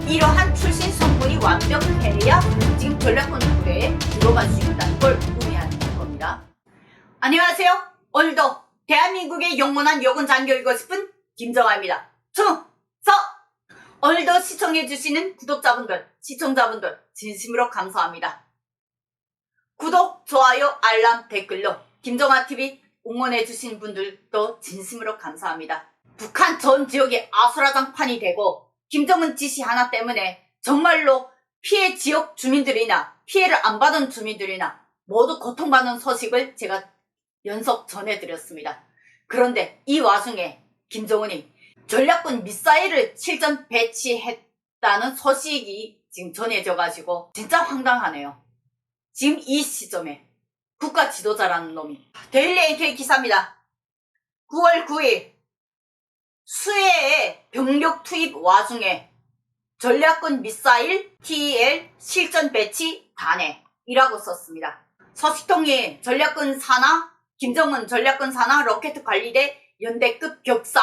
이러한 출신 성분이 완벽해야 지금 전략권 부대에 들어갈 수 있다는 걸 의미하는 겁니다. 안녕하세요. 오늘도 대한민국의 영원한 여군 장교이고 싶은 김정아입니다. 충성! 오늘도 시청해주시는 구독자분들, 시청자분들 진심으로 감사합니다. 구독, 좋아요, 알람, 댓글로 김정아TV 응원해주신 분들도 진심으로 감사합니다. 북한 전 지역이 아수라장판이 되고 김정은 지시 하나 때문에 정말로 피해 지역 주민들이나 피해를 안 받은 주민들이나 모두 고통받는 소식을 제가 연속 전해드렸습니다. 그런데 이 와중에 김정은이 전략군 미사일을 실전 배치했다는 소식이 지금 전해져가지고 진짜 황당하네요. 지금 이 시점에 국가 지도자라는 놈이. 데일리 NK 기사입니다. 9월 9일 수해에 병력 투입 와중에 전략군 미사일 TEL 실전 배치 단해이라고 썼습니다. 서식통이 전략군 산하, 김정은 전략군 산하 로켓 관리대 연대급 격상,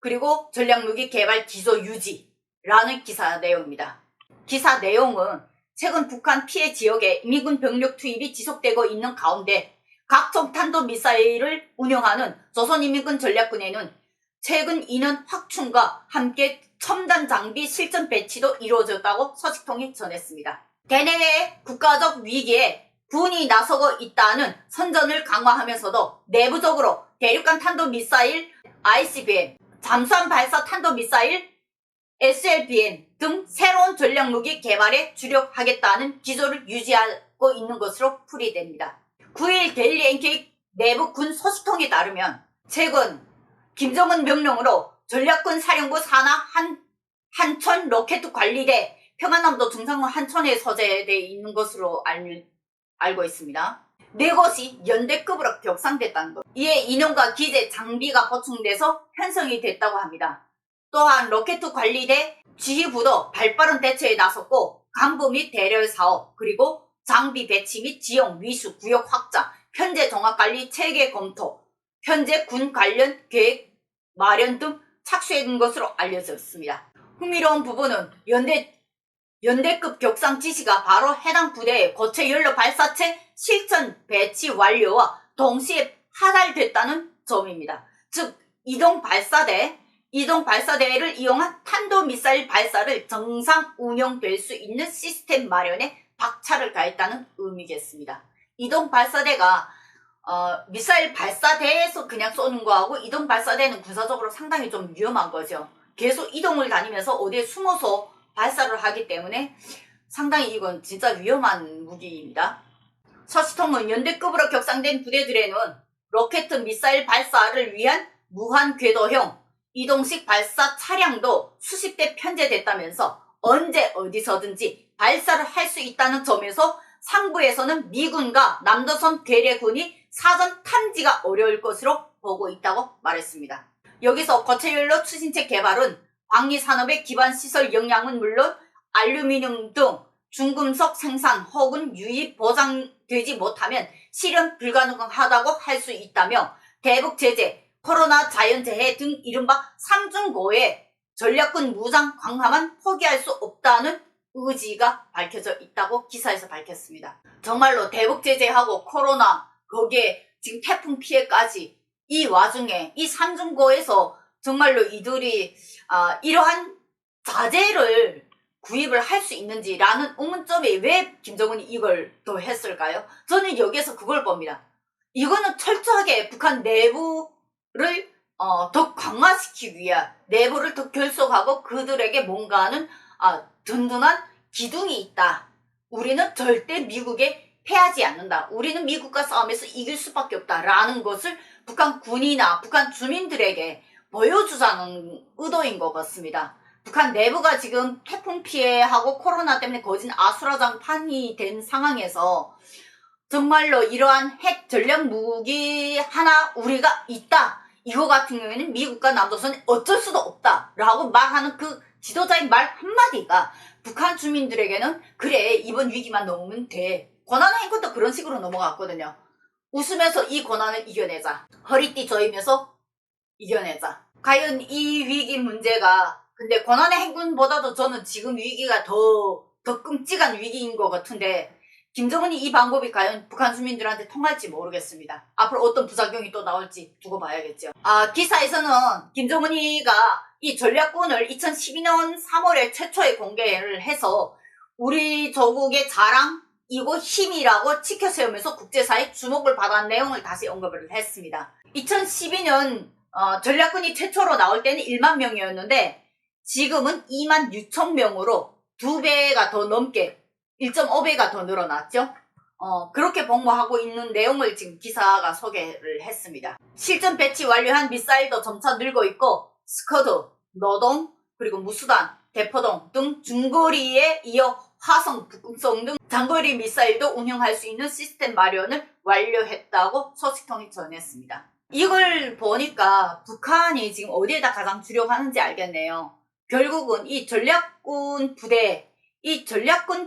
그리고 전략무기 개발 기소 유지라는 기사 내용입니다. 기사 내용은 최근 북한 피해 지역에 미군 병력 투입이 지속되고 있는 가운데 각종 탄도미사일을 운영하는 조선인민군 전략군에는 최근 인원 확충과 함께 첨단 장비 실전 배치도 이루어졌다고 서식통이 전했습니다. 대내외 국가적 위기에 군이 나서고 있다는 선전을 강화하면서도 내부적으로 대륙간 탄도미사일 ICBM, 잠수함 발사 탄도미사일 SLBM 등 새로운 전략무기 개발에 주력하겠다는 기조를 유지하고 있는 것으로 풀이됩니다. 9일 데일리 NK 내부 군 소식통에 따르면 최근 김정은 명령으로 전략군 사령부 산하 한천 로켓 관리대 평안남도 중상부 한천에 서재되어 있는 것으로 알고 있습니다. 네 곳이 연대급으로 격상됐다는 것. 이에 인원과 기재, 장비가 보충돼서 편성이 됐다고 합니다. 또한 로켓 관리대 지휘부도 발빠른 대처에 나섰고 간부 및 대열 사업, 그리고 장비 배치 및 지형, 위수, 구역 확장, 현재 종합관리 체계 검토, 현재 군 관련 계획 마련 등 착수한 것으로 알려졌습니다. 흥미로운 부분은 연대급 격상 지시가 바로 해당 부대의 고체 연료 발사체 실전 배치 완료와 동시에 하달됐다는 점입니다. 즉 이동 발사대를 이용한 탄도미사일 발사를 정상 운영될 수 있는 시스템 마련에 박차를 가했다는 의미겠습니다. 이동 발사대가 미사일 발사대에서 그냥 쏘는 거하고 이동 발사대는 군사적으로 상당히 좀 위험한 거죠. 계속 이동을 다니면서 어디에 숨어서 발사를 하기 때문에 상당히 이건 진짜 위험한 무기입니다. 서식통은 연대급으로 격상된 부대들에는 로켓 미사일 발사를 위한 무한 궤도형 이동식 발사 차량도 수십 대 편제됐다면서 언제 어디서든지 발사를 할 수 있다는 점에서 상부에서는 미군과 남조선 괴뢰군이 사전 탐지가 어려울 것으로 보고 있다고 말했습니다. 여기서 고체연료 추진체 개발은 광리산업의 기반시설 역량은 물론 알루미늄 등 중금속 생산 혹은 유입 보장되지 못하면 실현 불가능하다고 할 수 있다며 대북 제재, 코로나 자연재해 등 이른바 삼중고에 전략군 무장 강화만 포기할 수 없다는 의지가 밝혀져 있다고 기사에서 밝혔습니다. 정말로 대북 제재하고 코로나, 거기에 지금 태풍 피해까지 이 와중에 이 삼중고에서 정말로 이들이 이러한 자재를 구입을 할 수 있는지라는 의문점에 왜 김정은이 이걸 또 했을까요? 저는 여기에서 그걸 봅니다. 이거는 철저하게 북한 내부를 더 강화시키기 위한, 내부를 더 결속하고 그들에게 뭔가는 든든한 기둥이 있다. 우리는 절대 미국에 패하지 않는다. 우리는 미국과 싸움에서 이길 수밖에 없다라는 것을 북한 군이나 북한 주민들에게 보여주자는 의도인 것 같습니다. 북한 내부가 지금 태풍 피해하고 코로나 때문에 거진 아수라장판이 된 상황에서 정말로 이러한 핵 전략 무기 하나 우리가 있다. 이거 같은 경우에는 미국과 남조선이 어쩔 수도 없다라고 말하는 그 지도자의 말 한마디가 북한 주민들에게는 그래 이번 위기만 넘으면 돼. 고난의 행군도 그런 식으로 넘어갔거든요. 웃으면서 이 고난을 이겨내자. 허리띠 조이면서 이겨내자. 과연 이 위기 문제가 근데 권한의 행군보다도 저는 지금 위기가 더 끔찍한 위기인 것 같은데 김정은이 이 방법이 과연 북한 주민들한테 통할지 모르겠습니다. 앞으로 어떤 부작용이 또 나올지 두고 봐야겠죠. 기사에서는 김정은이가 이 전략군을 2012년 3월에 최초에 공개를 해서 우리 조국의 자랑이고 힘이라고 치켜세우면서 국제사회 주목을 받은 내용을 다시 언급을 했습니다. 2012년 전략군이 최초로 나올 때는 1만 명이었는데 지금은 2만 6천 명으로 2배가 더 넘게 1.5배가 더 늘어났죠. 그렇게 복무하고 있는 내용을 지금 기사가 소개를 했습니다. 실전 배치 완료한 미사일도 점차 늘고 있고 스커드, 노동, 그리고 무수단, 대포동 등 중거리에 이어 화성, 북극성 등 장거리 미사일도 운영할 수 있는 시스템 마련을 완료했다고 소식통이 전했습니다. 이걸 보니까 북한이 지금 어디에다 가장 주력하는지 알겠네요. 결국은 이 전략군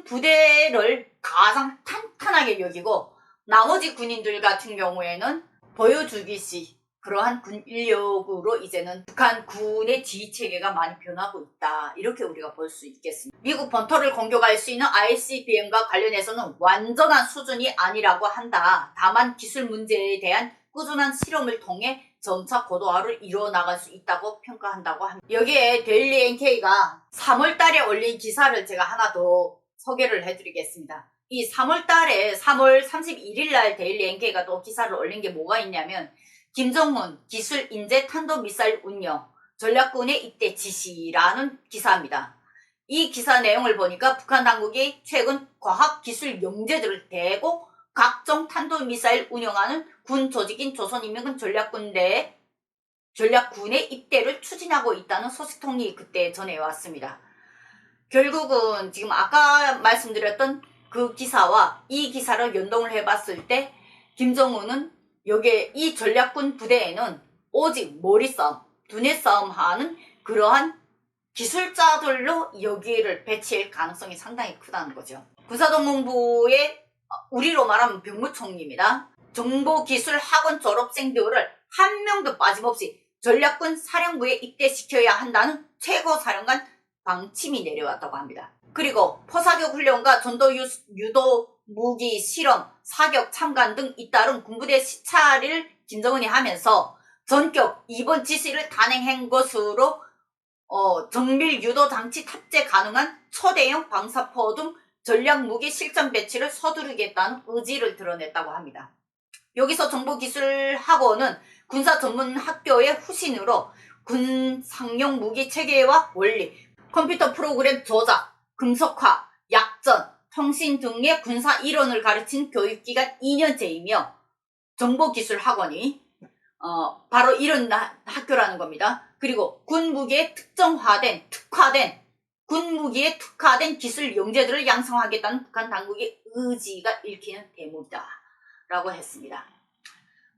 부대를 가장 탄탄하게 여기고 나머지 군인들 같은 경우에는 보여주기식 그러한 군 인력으로 이제는 북한 군의 지휘체계가 많이 변하고 있다. 이렇게 우리가 볼 수 있겠습니다. 미국 본토를 공격할 수 있는 ICBM과 관련해서는 완전한 수준이 아니라고 한다. 다만 기술 문제에 대한 꾸준한 실험을 통해 점차 고도화를 이루어나갈 수 있다고 평가한다고 합니다. 여기에 데일리 NK가 3월달에 올린 기사를 제가 하나 더 소개를 해드리겠습니다. 이 3월달에 3월 31일날 데일리 NK가 또 기사를 올린 게 뭐가 있냐면 김정은 기술 인재 탄도미사일 운영 전략군의 입대 지시라는 기사입니다. 이 기사 내용을 보니까 북한 당국이 최근 과학기술 영재들을 대고 각종 탄도미사일 운영하는 군 조직인 조선인민군 전략군의 입대를 추진하고 있다는 소식통이 그때 전해왔습니다. 결국은 지금 아까 말씀드렸던 그 기사와 이 기사를 연동을 해봤을 때 김정은은 여기에 이 전략군 부대에는 오직 머리싸움, 두뇌 싸움 하는 그러한 기술자들로 여기를 배치할 가능성이 상당히 크다는 거죠. 군사동문부의 우리로 말하면 병무총리입니다. 정보기술학원 졸업생들을 한 명도 빠짐없이 전략군 사령부에 입대시켜야 한다는 최고사령관 방침이 내려왔다고 합니다. 그리고 포사격 훈련과 전도 유도 무기 실험, 사격 참관 등 잇따른 군부대 시찰을 김정은이 하면서 전격 2번 지시를 단행한 것으로 정밀 유도 장치 탑재 가능한 초대형 방사포 등 전략무기 실전 배치를 서두르겠다는 의지를 드러냈다고 합니다. 여기서 정보기술학원은 군사전문학교의 후신으로 군 상용 무기 체계와 원리, 컴퓨터 프로그램 조작, 금속화, 약전, 통신 등의 군사 이론을 가르친 교육기간 2년째이며 정보기술학원이 바로 이런 학교라는 겁니다. 그리고 군무기에 특화된 기술 영재들을 양성하겠다는 북한 당국의 의지가 읽히는 대목이다 라고 했습니다.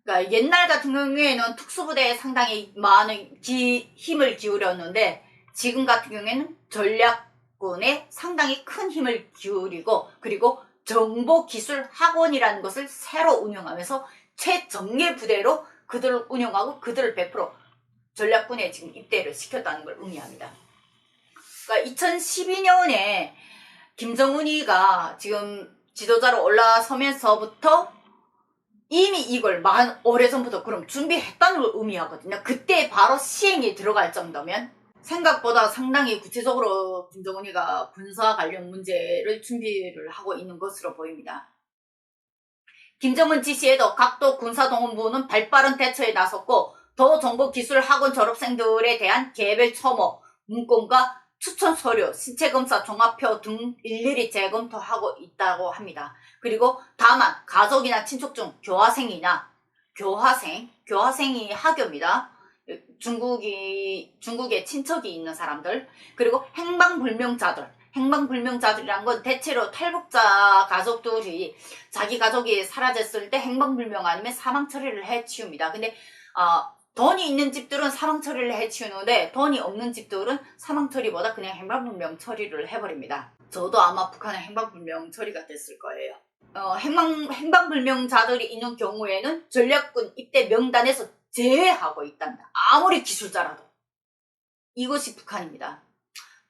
그러니까 옛날 같은 경우에는 특수부대에 상당히 많은 힘을 기울였는데 지금 같은 경우에는 전략군에 상당히 큰 힘을 기울이고 그리고 정보기술학원이라는 것을 새로 운영하면서 최정예 부대로 그들을 운영하고 그들을 100% 전략군에 지금 입대를 시켰다는 걸 의미합니다. 그러니까 2012년에 김정은이가 지금 지도자로 올라서면서부터 이미 이걸 오래전부터 그럼 준비했다는 걸 의미하거든요. 그때 바로 시행에 들어갈 정도면 생각보다 상당히 구체적으로 김정은이가 군사 관련 문제를 준비를 하고 있는 것으로 보입니다. 김정은 지시에도 각도 군사동원부는 발빠른 대처에 나섰고 더 정보기술학원 졸업생들에 대한 개별 첨호, 문건과 추천 서류, 신체검사 종합표 등 일일이 재검토하고 있다고 합니다. 그리고 다만 가족이나 친척 중 교화생이 학교입니다. 중국에 친척이 있는 사람들, 그리고 행방불명자들이란 건 대체로 탈북자 가족들이 자기 가족이 사라졌을 때 행방불명 아니면 사망 처리를 해치웁니다. 근데 돈이 있는 집들은 사망 처리를 해치우는데 돈이 없는 집들은 사망 처리보다 그냥 행방불명 처리를 해버립니다. 저도 아마 북한의 행방불명 처리가 됐을 거예요. 행방불명자들이 있는 경우에는 전략군 입대 명단에서 제외하고 있답니다. 아무리 기술자라도. 이것이 북한입니다.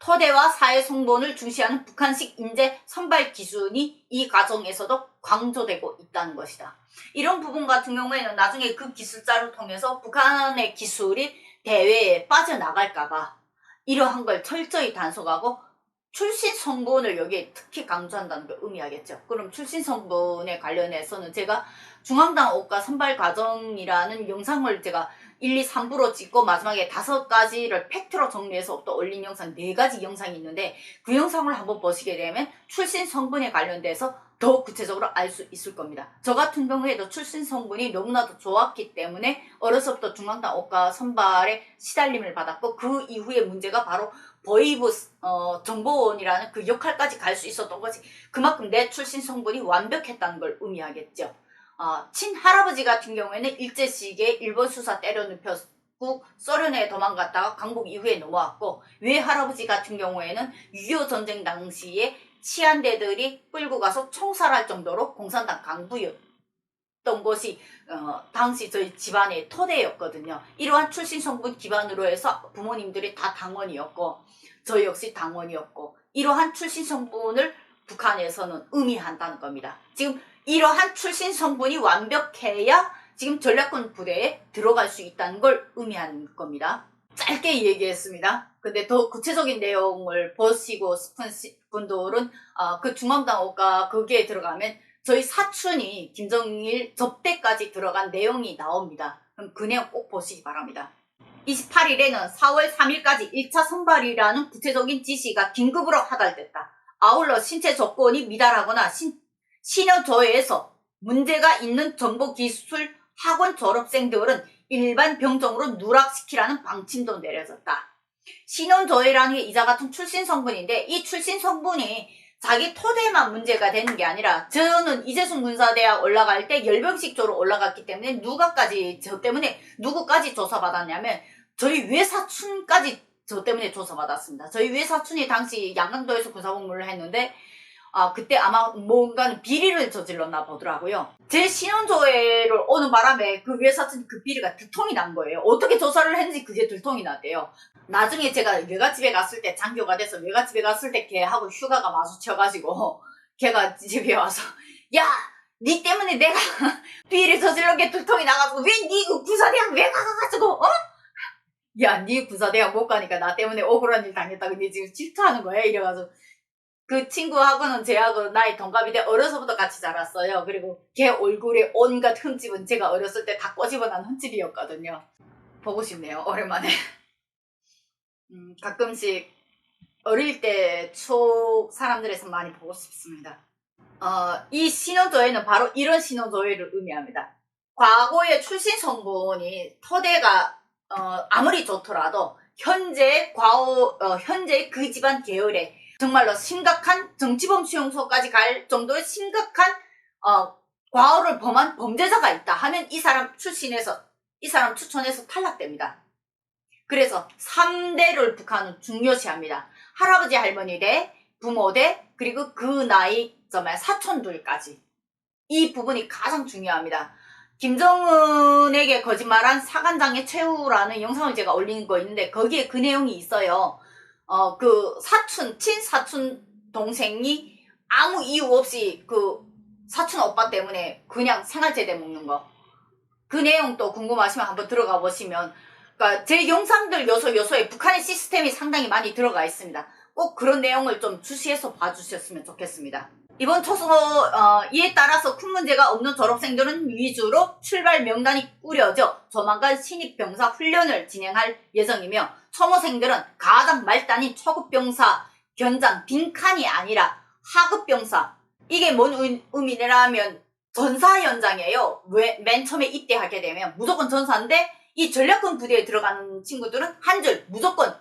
토대와 사회 성본을 중시하는 북한식 인재 선발 기준이 이 과정에서도 강조되고 있다는 것이다. 이런 부분 같은 경우에는 나중에 그 기술자를 통해서 북한의 기술이 대외에 빠져나갈까봐 이러한 걸 철저히 단속하고 출신 성분을 여기에 특히 강조한다는 걸 의미하겠죠. 그럼 출신 성분에 관련해서는 제가 중앙당 옷가 선발 과정이라는 영상을 제가 1, 2, 3부로 찍고 마지막에 5가지를 팩트로 정리해서 또 올린 영상 4가지 영상이 있는데 그 영상을 한번 보시게 되면 출신 성분에 관련돼서 더 구체적으로 알 수 있을 겁니다. 저 같은 경우에도 출신 성분이 너무나도 좋았기 때문에 어려서부터 중앙당 옷가 선발에 시달림을 받았고 그 이후의 문제가 바로 보이브 정보원이라는 그 역할까지 갈 수 있었던 거지. 그만큼 내 출신 성분이 완벽했다는 걸 의미하겠죠. 친할아버지 같은 경우에는 일제시기에 일본 수사 때려눕혔고 소련에 도망갔다가 강복 이후에 넘어왔고 외할아버지 같은 경우에는 6.25 전쟁 당시에 치안대들이 끌고 가서 총살할 정도로 공산당 강부였던 것이 당시 저희 집안의 토대였거든요. 이러한 출신 성분 기반으로 해서 부모님들이 다 당원이었고 저 역시 당원이었고 이러한 출신 성분을 북한에서는 의미한다는 겁니다. 지금 이러한 출신 성분이 완벽해야 지금 전략군 부대에 들어갈 수 있다는 걸 의미하는 겁니다. 짧게 얘기했습니다. 근데 더 구체적인 내용을 보시고 싶은 분들은 그 중앙당 옷가 거기에 들어가면 저희 사촌이 김정일 접대까지 들어간 내용이 나옵니다. 그럼 그 내용 꼭 보시기 바랍니다. 28일에는 4월 3일까지 1차 선발이라는 구체적인 지시가 긴급으로 하달됐다. 아울러 신체 조건이 미달하거나 신여조에서 문제가 있는 정보기술 학원 졸업생들은 일반 병정으로 누락시키라는 방침도 내려졌다. 신원조회라는 게 이자 같은 출신 성분인데 이 출신 성분이 자기 토대만 문제가 되는 게 아니라 저는 이재순 군사대학 올라갈 때 열병식조로 올라갔기 때문에 저 때문에 누구까지 조사받았냐면 저희 외사촌까지 저 때문에 조사받았습니다. 저희 외사촌이 당시 양강도에서 군사복무를 했는데 그때 아마 뭔가는 비리를 저질렀나 보더라고요. 제 신원조회를 오는 바람에 그 외사촌 그 비리가 들통이 난 거예요. 어떻게 조사를 했는지 그게 들통이 났대요. 나중에 제가 외갓집에 갔을 때 장교가 돼서 외갓집에 갔을 때 걔하고 휴가가 마주쳐가지고 걔가 집에 와서 야! 니 때문에 내가 비리 저질른 게 들통이 나가지고 왜 니 그 군사대학 왜 가가지고 야, 니 군사대학 못 가니까 나 때문에 억울한 일 당했다고 니 지금 질투하는 거야? 이래가지고 그 친구하고는 제하고 나이 동갑인데 어려서부터 같이 자랐어요. 그리고 걔 얼굴에 온갖 흠집은 제가 어렸을 때 다 꼬집어난 흠집이었거든요. 보고 싶네요. 오랜만에. 가끔씩 어릴 때 추억 사람들에서 많이 보고 싶습니다. 이 신원조회는 바로 이런 신원조회를 의미합니다. 과거의 출신 성분이 토대가 아무리 좋더라도 현재 그 집안 계열에 정말로 심각한 정치범 수용소까지 갈 정도의 심각한 과오를 범한 범죄자가 있다 하면 이 사람 추천해서 탈락됩니다. 그래서 3대를 북한은 중요시합니다. 할아버지 할머니 대 부모 대 그리고 그 나이 사촌들까지 이 부분이 가장 중요합니다. 김정은에게 거짓말한 사간장의 최후라는 영상을 제가 올린 거 있는데 거기에 그 내용이 있어요. 그 친사촌 동생이 아무 이유 없이 그 사촌 오빠 때문에 그냥 생활제대 먹는 거. 그 내용도 궁금하시면 한번 들어가 보시면 그러니까 제 영상들 요소에 북한의 시스템이 상당히 많이 들어가 있습니다. 꼭 그런 내용을 좀 주시해서 봐주셨으면 좋겠습니다. 이번 초소 이에 따라서 큰 문제가 없는 졸업생들은 위주로 출발 명단이 꾸려져 조만간 신입병사 훈련을 진행할 예정이며 초모생들은 가장 말단인 초급병사 견장 빈칸이 아니라 하급병사 이게 뭔 의미냐면 전사 현장이에요. 맨 처음에 입대하게 되면 무조건 전사인데 이 전략군 부대에 들어가는 친구들은 한 줄 무조건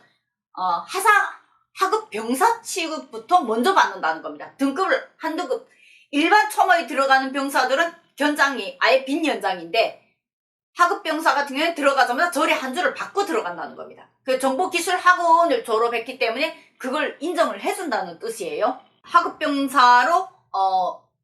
하급 병사 취급부터 먼저 받는다는 겁니다. 등급을 한 등급 일반 초모에 들어가는 병사들은 견장이 아예 빈 연장인데 하급 병사 같은 경우는 들어가자마자 저리 한 줄을 받고 들어간다는 겁니다. 그 정보기술학원을 졸업했기 때문에 그걸 인정을 해준다는 뜻이에요. 하급 병사로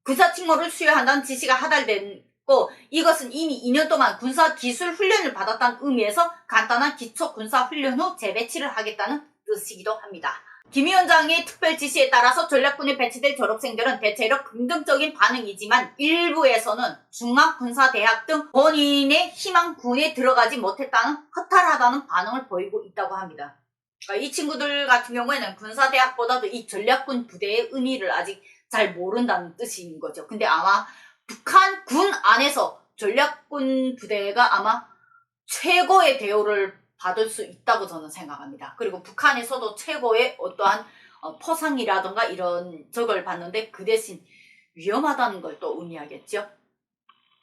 군사직무를 수여한다는 지시가 하달됐고 이것은 이미 2년 동안 군사기술 훈련을 받았다는 의미에서 간단한 기초군사훈련 후 재배치를 하겠다는 뜻이기도 합니다. 김 위원장의 특별 지시에 따라서 전략군에 배치될 졸업생들은 대체로 긍정적인 반응이지만 일부에서는 중앙군사대학 등 본인의 희망군에 들어가지 못했다는 허탈하다는 반응을 보이고 있다고 합니다. 그러니까 이 친구들 같은 경우에는 군사대학보다도 이 전략군 부대의 의미를 아직 잘 모른다는 뜻인 거죠. 근데 아마 북한 군 안에서 전략군 부대가 아마 최고의 대우를 받을 수 있다고 저는 생각합니다. 그리고 북한에서도 최고의 어떠한 포상이라던가 이런 적을 받는데 그 대신 위험하다는 걸 또 의미하겠죠.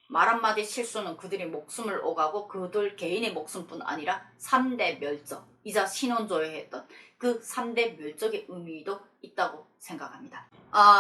말 한마디 실수는 그들이 목숨을 오가고 그들 개인의 목숨뿐 아니라 3대 멸적, 이자 신원조회했던 그 3대 멸적의 의미도 있다고 생각합니다.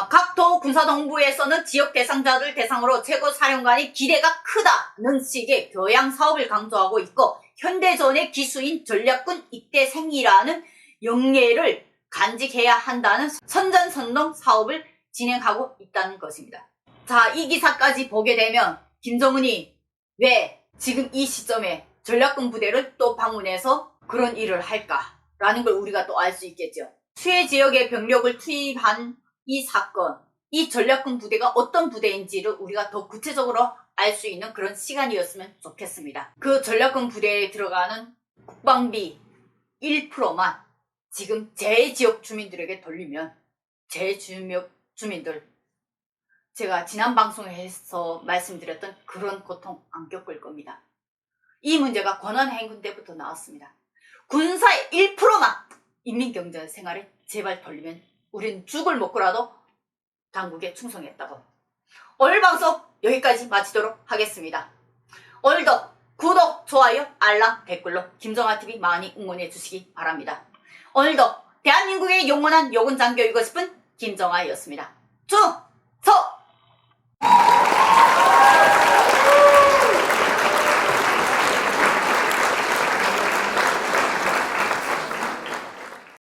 각 도 군사동부에서는 지역 대상자들 대상으로 최고사령관의 기대가 크다는 식의 교양 사업을 강조하고 있고 현대전의 기수인 전략군 입대생이라는 영예를 간직해야 한다는 선전선동 사업을 진행하고 있다는 것입니다. 자, 이 기사까지 보게 되면 김정은이 왜 지금 이 시점에 전략군 부대를 또 방문해서 그런 일을 할까라는 걸 우리가 또 알 수 있겠죠. 수해 지역에 병력을 투입한 이 사건, 이 전략군 부대가 어떤 부대인지를 우리가 더 구체적으로 알 수 있는 그런 시간이었으면 좋겠습니다. 그 전략군 부대에 들어가는 국방비 1%만 지금 제 지역 주민들에게 돌리면 제 지역 주민들, 제가 지난 방송에서 말씀드렸던 그런 고통 안 겪을 겁니다. 이 문제가 권한행군 때부터 나왔습니다. 군사의 1%만 인민경제 생활에 제발 돌리면 우리는 죽을 먹고라도 당국에 충성했다고. 오늘 방송 여기까지 마치도록 하겠습니다. 오늘도 구독, 좋아요, 알람, 댓글로 김정아TV 많이 응원해 주시기 바랍니다. 오늘도 대한민국의 영원한 요군 장교이고 싶은 김정아였습니다.